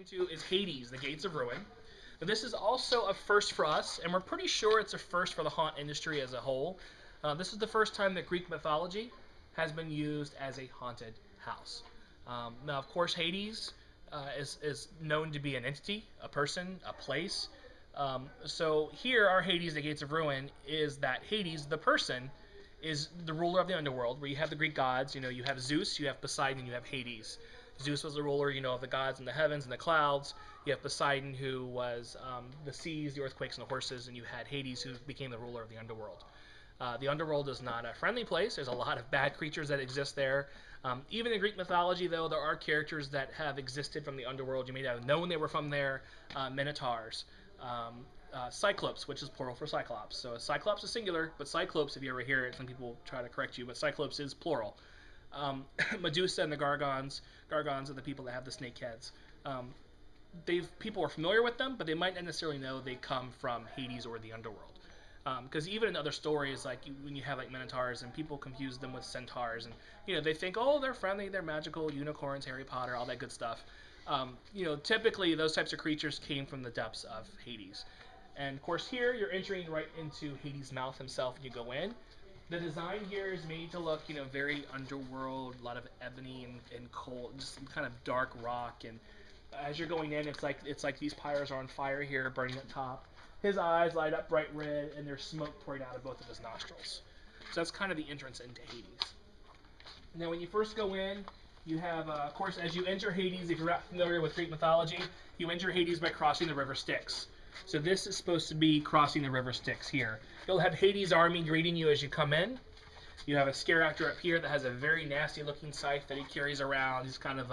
into is Hades, the Gates of Ruin. But this is also a first for us, and we're pretty sure it's a first for the haunt industry as a whole. This is the first time that Greek mythology has been used as a haunted house. Now, of course, Hades is known to be an entity, a person, a place. So here, our Hades, the Gates of Ruin, is that Hades, the person, is the ruler of the underworld, where you have the Greek gods. You know, you have Zeus, you have Poseidon, and you have Hades. Zeus was the ruler, you know, of the gods in the heavens and the clouds. You have Poseidon, who was the seas, the earthquakes, and the horses, and you had Hades, who became the ruler of the underworld. The underworld is not a friendly place. There's a lot of bad creatures that exist there. Even in Greek mythology, though, there are characters that have existed from the underworld. You may have known they were from there. Minotaurs. Cyclops, which is plural for Cyclops. So Cyclops is singular, but Cyclops, if you ever hear it, some people try to correct you, but Cyclops is plural. Medusa and the Gargons. Gargons are the people that have the snake heads. People are familiar with them, but they might not necessarily know they come from Hades or the underworld. Because even in other stories, like when you have like Minotaurs, and people confuse them with centaurs, and you know they think, oh, they're friendly, they're magical, unicorns, Harry Potter, all that good stuff. You know, typically those types of creatures came from the depths of Hades. And of course here you're entering right into Hades' mouth himself when you go in. The design here is made to look, you know, very underworld, a lot of ebony and coal, just kind of dark rock. And as you're going in, it's like these pyres are on fire here, burning at top. His eyes light up bright red, and there's smoke pouring out of both of his nostrils. So that's kind of the entrance into Hades. Now, when you first go in, you have, of course, as you enter Hades, if you're not familiar with Greek mythology, you enter Hades by crossing the river Styx. So this is supposed to be crossing the river Styx here. You'll have Hades' army greeting you as you come in. You have a scare actor up here that has a very nasty-looking scythe that he carries around. He's kind of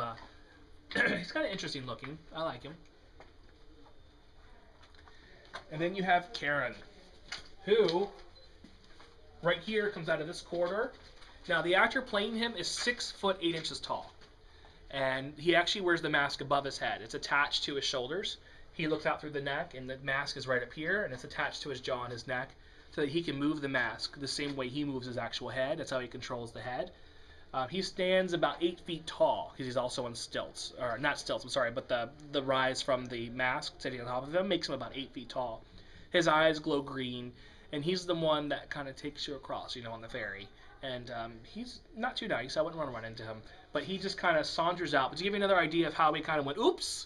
he's kind of interesting looking. I like him. And then you have Charon, who right here comes out of this corridor. Now the actor playing him is 6 foot 8 inches tall, and he actually wears the mask above his head. It's attached to his shoulders. He looks out through the neck, and the mask is right up here, and it's attached to his jaw and his neck, so that he can move the mask the same way he moves his actual head. That's how he controls the head. He stands about 8 feet tall, because he's also on stilts, or not stilts, I'm sorry, but the rise from the mask sitting on top of him makes him about 8 feet tall. His eyes glow green, and he's the one that kind of takes you across, you know, on the ferry. And he's not too nice. I wouldn't want to run into him. But he just kind of saunters out. But to give you another idea of how he kind of went, oops,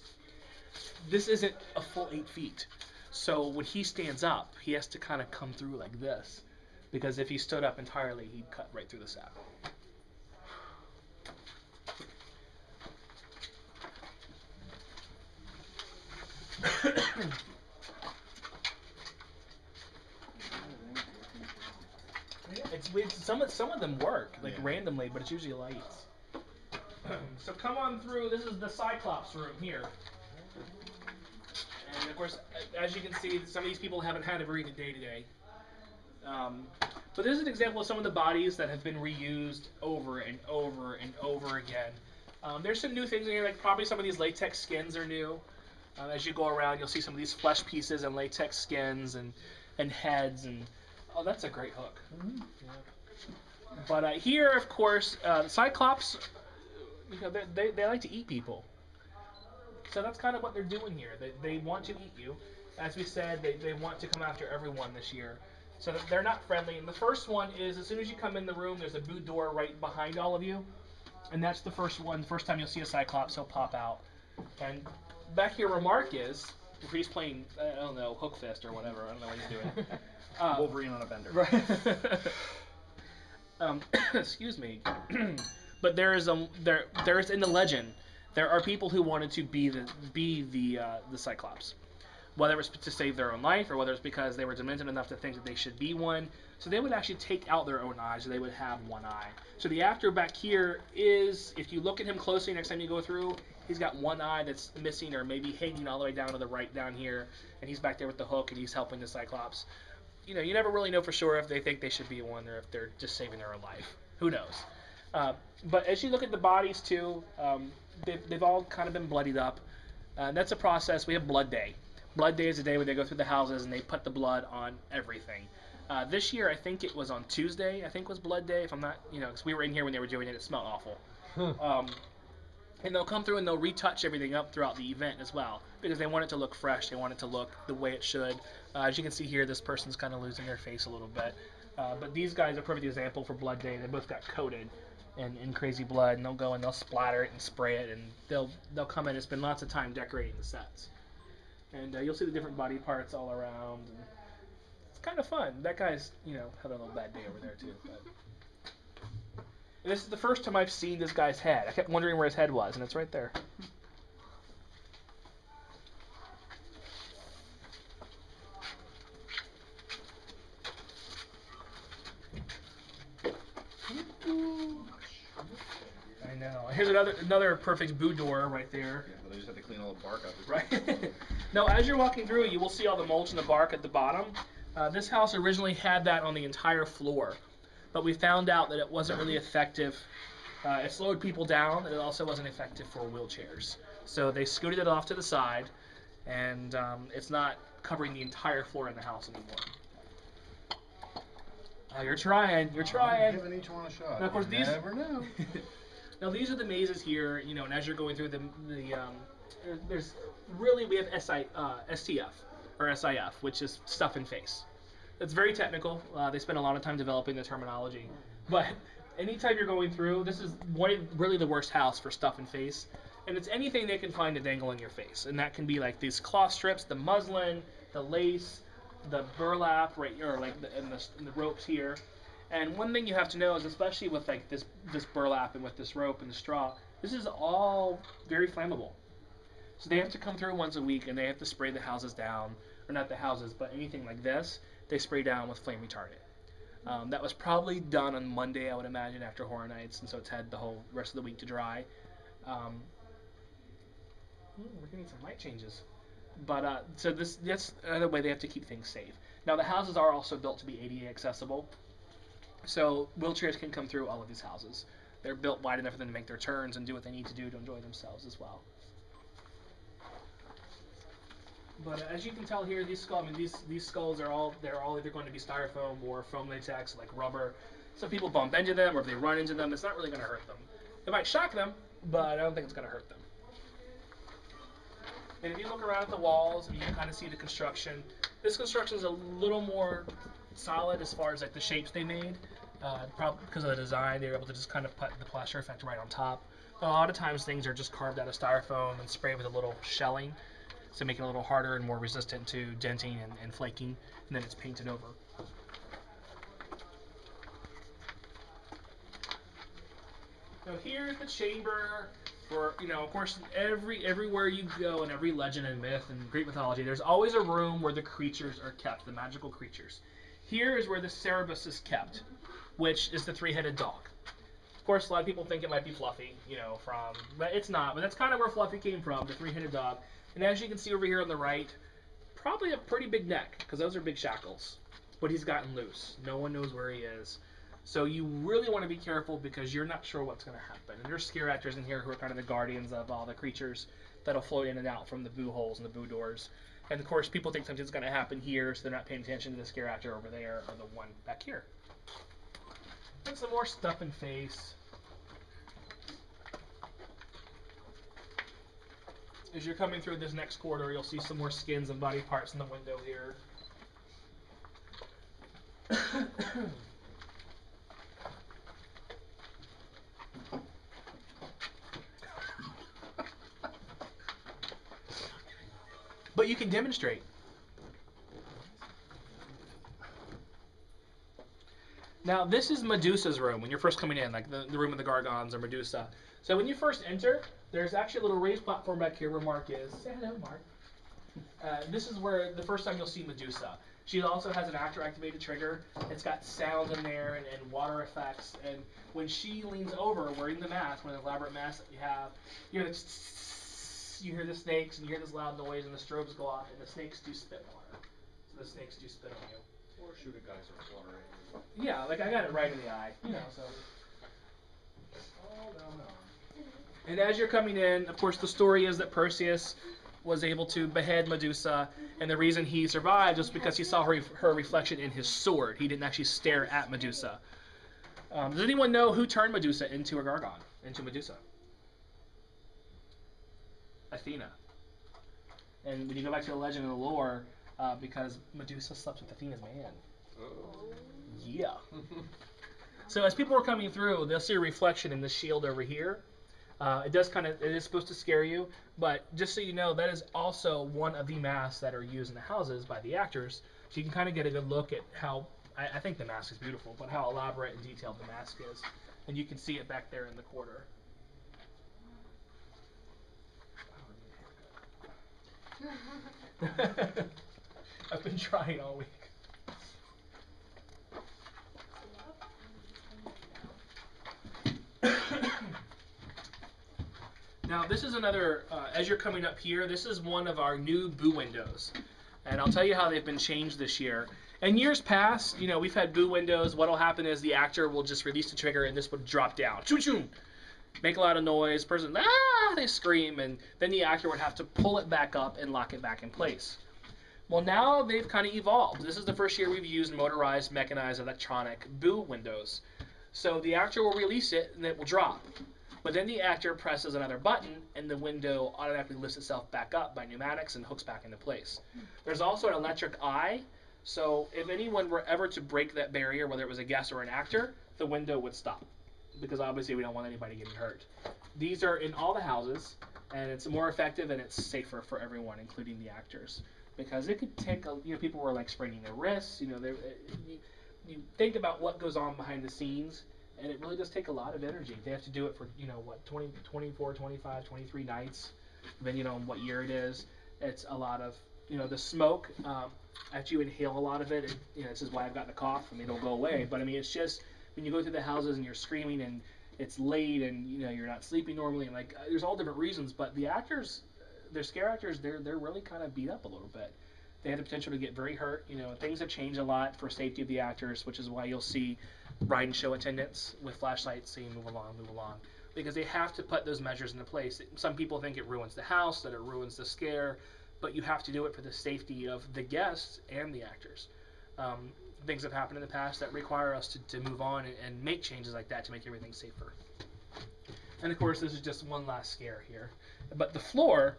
this isn't a full 8 feet. So when he stands up, he has to kind of come through like this. Because if he stood up entirely, he'd cut right through the sap. Some of them work, like randomly, but it's usually lights. So come on through. This is the Cyclops room here. And of course, as you can see, some of these people haven't had a very good day today. But this is an example of some of the bodies that have been reused over and over and over again. There's some new things in here, like probably some of these latex skins are new. As you go around, you'll see some of these flesh pieces and latex skins and heads. And oh, that's a great hook. Mm-hmm. Yeah. But here, of course, the Cyclops, you know, they like to eat people. So that's kind of what they're doing here. They want to eat you. As we said, they want to come after everyone this year. So they're not friendly. And the first one is, as soon as you come in the room, there's a boot door right behind all of you. And that's the first one. The first time you'll see a Cyclops, he'll pop out. And back here, Remark is, if he's playing, I don't know, Hook Fist or whatever. I don't know what he's doing. Wolverine on a bender. Right. Excuse me. But there is in the legend, there are people who wanted to be the Cyclops, whether it's to save their own life or whether it's because they were demented enough to think that they should be one. So they would actually take out their own eyes, so they would have one eye. So the actor back here is, if you look at him closely next time you go through, he's got one eye that's missing or maybe hanging all the way down to the right down here, and he's back there with the hook and he's helping the Cyclops. You know, you never really know for sure if they think they should be one or if they're just saving their own life. Who knows? But as you look at the bodies too, they've all kind of been bloodied up. That's a process. We have Blood Day. Blood Day is a day where they go through the houses and they put the blood on everything. This year, I think it was on Tuesday, I think was Blood Day, if I'm not, you know, because we were in here when they were doing it. It smelled awful. And they'll come through and they'll retouch everything up throughout the event as well, because they want it to look fresh. They want it to look the way it should. As you can see here, this person's kind of losing their face a little bit. But these guys are a perfect example for Blood Day. They both got coated in crazy blood, and they'll go and they'll splatter it and spray it, and they'll come in and spend lots of time decorating the sets. And you'll see the different body parts all around. And it's kind of fun. That guy's, having a little bad day over there too. But. And this is the first time I've seen this guy's head. I kept wondering where his head was, and it's right there. I know. Here's another perfect boudoir right there. Yeah, but they just have to clean all the bark out. Right. Now, as you're walking through, you will see all the mulch and the bark at the bottom. This house originally had that on the entire floor, but we found out that it wasn't really effective. It slowed people down, and it also wasn't effective for wheelchairs. So they scooted it off to the side, and it's not covering the entire floor in the house anymore. You're trying. I'm giving each one a shot. Now, of course, these. Never know. Now these are the mazes here, and as you're going through there's really, we have STF or SIF, which is stuff in face. It's very technical. They spend a lot of time developing the terminology, but anytime you're going through, this is really the worst house for stuff in face, and it's anything they can find to dangle in your face, and that can be like these cloth strips, the muslin, the lace, the burlap, right, or like the ropes here. And one thing you have to know is, especially with like this burlap and with this rope and the straw, this is all very flammable. So they have to come through once a week, and they have to spray the houses down, or not the houses, but anything like this, they spray down with flame retardant. That was probably done on Monday, I would imagine, after Horror Nights, and so it's had the whole rest of the week to dry. We're getting some light changes. But so that's another way they have to keep things safe. Now the houses are also built to be ADA accessible, so wheelchairs can come through all of these houses. They're built wide enough for them to make their turns and do what they need to do to enjoy themselves as well. But as you can tell here, these skulls are all either going to be styrofoam or foam latex, like rubber. Some people bump into them, or if they run into them, it's not really going to hurt them. It might shock them, but I don't think it's going to hurt them. And if you look around at the walls, you can kind of see the construction. This construction is a little more solid as far as like the shapes they made. Probably because of the design, they were able to just kind of put the plaster effect right on top. A lot of times things are just carved out of styrofoam and sprayed with a little shelling to make it a little harder and more resistant to denting and flaking, and then it's painted over. Now here's the chamber. For, of course, everywhere you go in every legend and myth and Greek mythology, there's always a room where the creatures are kept, the magical creatures. Here is where the Cerberus is kept, which is the three-headed dog. Of course, a lot of people think it might be Fluffy, but it's not. But that's kind of where Fluffy came from, the three-headed dog. And as you can see over here on the right, probably a pretty big neck, because those are big shackles. But he's gotten loose. No one knows where he is. So you really want to be careful, because you're not sure what's going to happen. And there's scare actors in here who are kind of the guardians of all the creatures that'll float in and out from the boo holes and the boo doors. And of course, people think something's going to happen here, so they're not paying attention to the scare actor over there or the one back here. And some more stuff in face. As you're coming through this next corridor, you'll see some more skins and body parts in the window here. But you can demonstrate. Now, this is Medusa's room when you're first coming in, like the room of the Gargons or Medusa. So when you first enter, there's actually a little raised platform back here where Mark is. Say hello, Mark. This is where the first time you'll see Medusa. She also has an actor-activated trigger. It's got sound in there and water effects. And when she leans over, wearing the mask, one of the elaborate masks that you have, you hear the snakes, and you hear this loud noise, and the strobes go off, and the snakes do spit water. So the snakes do spit on you. Or shoot a geyser of water at you. Yeah, like I got it right in the eye. So. All down on. And as you're coming in, of course, the story is that Perseus was able to behead Medusa, and the reason he survived was because he saw her reflection in his sword. He didn't actually stare at Medusa. Does anyone know who turned Medusa into a Gargon? Into Medusa? Athena. And when you go back to the legend and the lore, because Medusa slept with Athena's man. Oh. Yeah. So as people are coming through, they'll see a reflection in the shield over here. It is supposed to scare you, but just so you know, that is also one of the masks that are used in the houses by the actors. So you can kind of get a good look at how, I think the mask is beautiful, but how elaborate and detailed the mask is. And you can see it back there in the corner. I've been trying all week. Now this is another, as you're coming up here, this is one of our new boo windows. And I'll tell you how they've been changed this year. In years past, you know, we've had boo windows. What'll happen is the actor will just release the trigger and this would drop down. Choo choo! Make a lot of noise, person, they scream, and then the actor would have to pull it back up and lock it back in place. Well, now they've kind of evolved. This is the first year we've used motorized, mechanized, electronic boo windows. So the actor will release it and it will drop. But then the actor presses another button and the window automatically lifts itself back up by pneumatics and hooks back into place. There's also an electric eye, so if anyone were ever to break that barrier, whether it was a guest or an actor, the window would stop. Because obviously we don't want anybody getting hurt. These are in all the houses, and it's more effective and it's safer for everyone, including the actors. Because it could take, people were like spraining their wrists, you think about what goes on behind the scenes, and it really does take a lot of energy. They have to do it for, 20, 24, 25, 23 nights, depending on what year it is. It's a lot of, the smoke, after you inhale a lot of it, this is why I've got the cough. I mean, it'll go away, but I mean, it's just, when you go through the houses and you're screaming and it's late and, you're not sleeping normally, and there's all different reasons, but the actors, they're scare actors, they're really kind of beat up a little bit. They have the potential to get very hurt. Things have changed a lot for safety of the actors, which is why you'll see ride and show attendants with flashlights saying move along, because they have to put those measures into place. Some people think it ruins the house, that it ruins the scare, but you have to do it for the safety of the guests and the actors. Things have happened in the past that require us to move on and make changes like that to make everything safer. And of course, this is just one last scare here. But the floor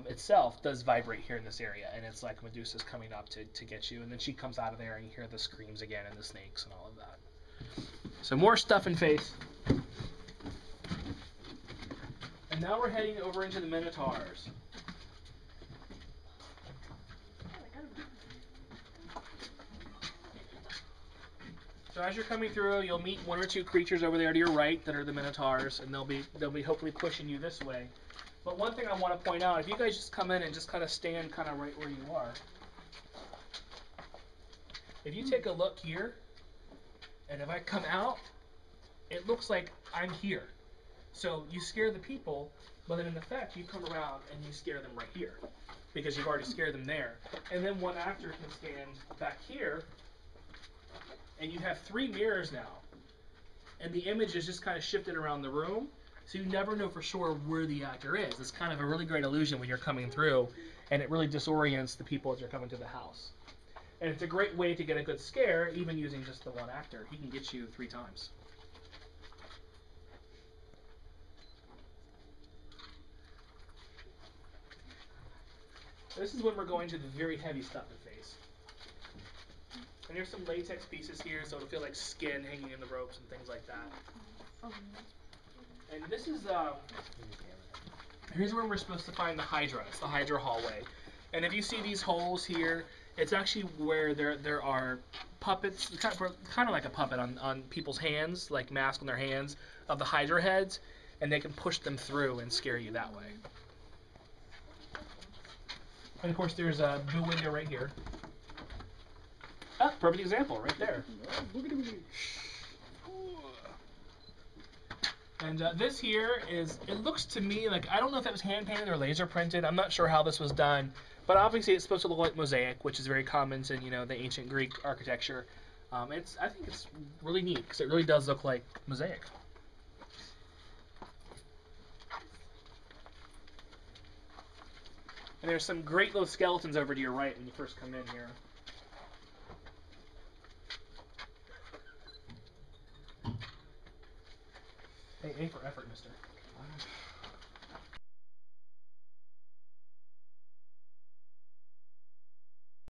itself does vibrate here in this area, and it's like Medusa's coming up to get you, and then she comes out of there and you hear the screams again and the snakes and all of that. So more stuff in face. And now we're heading over into the Minotaurs. So as you're coming through, you'll meet one or two creatures over there to your right that are the Minotaurs, and they'll be hopefully pushing you this way. But one thing I want to point out, if you guys just come in and just kind of stand kind of right where you are, if you take a look here, and if I come out, it looks like I'm here. So you scare the people, but then in effect, you come around and you scare them right here, because you've already scared them there. And then one actor can stand back here, and you have 3 mirrors now. And the image is just kind of shifted around the room, so you never know for sure where the actor is. It's kind of a really great illusion when you're coming through, and it really disorients the people as you're coming to the house. And it's a great way to get a good scare, even using just the one actor. He can get you 3 times. This is when we're going to the very heavy stuff in face. And there's some latex pieces here, so it'll feel like skin hanging in the ropes and things like that. And this is, here's where we're supposed to find the Hydra. It's the Hydra Hallway. And if you see these holes here, it's actually where there are puppets, kind of like a puppet on people's hands, like masks on their hands, of the Hydra heads, and they can push them through and scare you that way. And of course there's a boo window right here. Ah, perfect example right there. And this here is, it looks to me like, I don't know if that was hand painted or laser printed. I'm not sure how this was done, but obviously it's supposed to look like mosaic, which is very common in the ancient Greek architecture. I think it's really neat because it really does look like mosaic. And there's some great little skeletons over to your right when you first come in here. A for effort, mister.